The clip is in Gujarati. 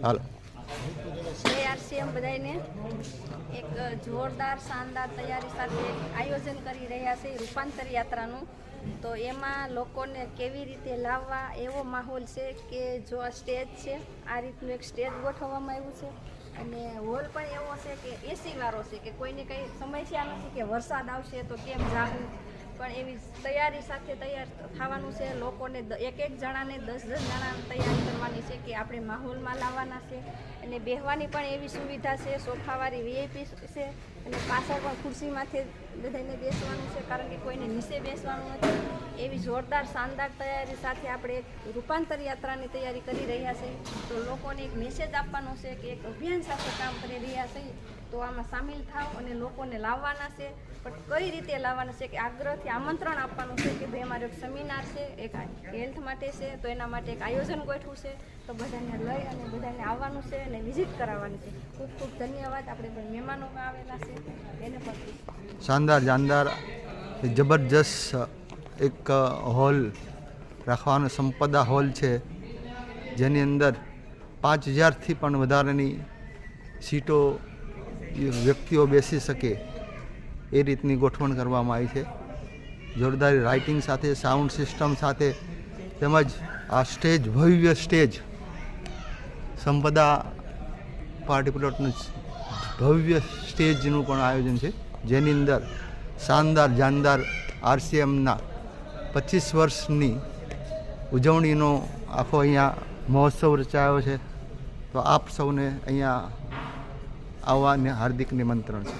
હાલો આરસીએમ બધાને એક જોરદાર શાનદાર તૈયારી સાથે આયોજન કરી રહ્યા છે રૂપાંતર યાત્રાનું. તો એમાં લોકોને કેવી રીતે લાવવા એવો માહોલ છે કે જો આ સ્ટેજ છે, આ રીતનું એક સ્ટેજ ગોઠવવામાં આવ્યું છે અને હોલ પણ એવો છે કે એસી વાળો છે કે કોઈને કંઈ સમસ્યા નથી કે વરસાદ આવશે તો કેમ જાવું, પણ એવી તૈયારી સાથે તૈયાર થવાનું છે. લોકોને એક જણાને 10 જણાને તૈયારી કરવાની છે કે આપણે માહોલમાં લાવવાના છે અને બેસવાની પણ એવી સુવિધા છે. સોફાવાળી વીઆઈપી છે અને પાછળ પણ ખુરશીમાંથી બધાને બેસવાનું છે, કારણ કે કોઈને નીચે બેસવાનું નથી. એવી જોરદાર શાનદાર તૈયારી સાથે આપણે એક રૂપાંતર યાત્રાની તૈયારી કરી રહ્યા છે. તો લોકોને એક મેસેજ આપવાનો છે કે એક અભિયાન સાથે કામ કરી રહ્યા છે, તો આમાં સામેલ થાવ અને લોકોને લાવવાના છે. પણ કઈ રીતે લાવવાના છે કે આગ્રહથી આમંત્રણ આપવાનું છે કે ભાઈ અમારો એક સેમિનાર છે, એક હેલ્થ માટે છે, તો એના માટે એક આયોજન ગોઠવું છે, તો બધાને લઈ અને બધાને આવવાનું છે અને વિઝિટ કરાવવાની છે. ખૂબ ખૂબ ધન્યવાદ. આપણે પણ મહેમાનો આવેલા છે એને પણ શાનદાર જબરજસ્ત એક હોલ રાખવાનો સંપદા હોલ છે, જેની અંદર 5000થી પણ વધારેની સીટો વ્યક્તિઓ બેસી શકે એ રીતની ગોઠવણ કરવામાં આવી છે. જોરદાર લાઇટિંગ સાથે, સાઉન્ડ સિસ્ટમ સાથે, તેમજ આ સ્ટેજ ભવ્ય સ્ટેજ સંપદા પાર્ટી પ્લોટનું ભવ્ય સ્ટેજનું પણ આયોજન છે, જેની અંદર શાનદાર આરસીએમના 25 વર્ષની ઉજવણીનો આખો અહીંયા મહોત્સવ રચાયો છે. તો આપ સૌને અહીંયા આવવાને હાર્દિક નિમંત્રણ છે.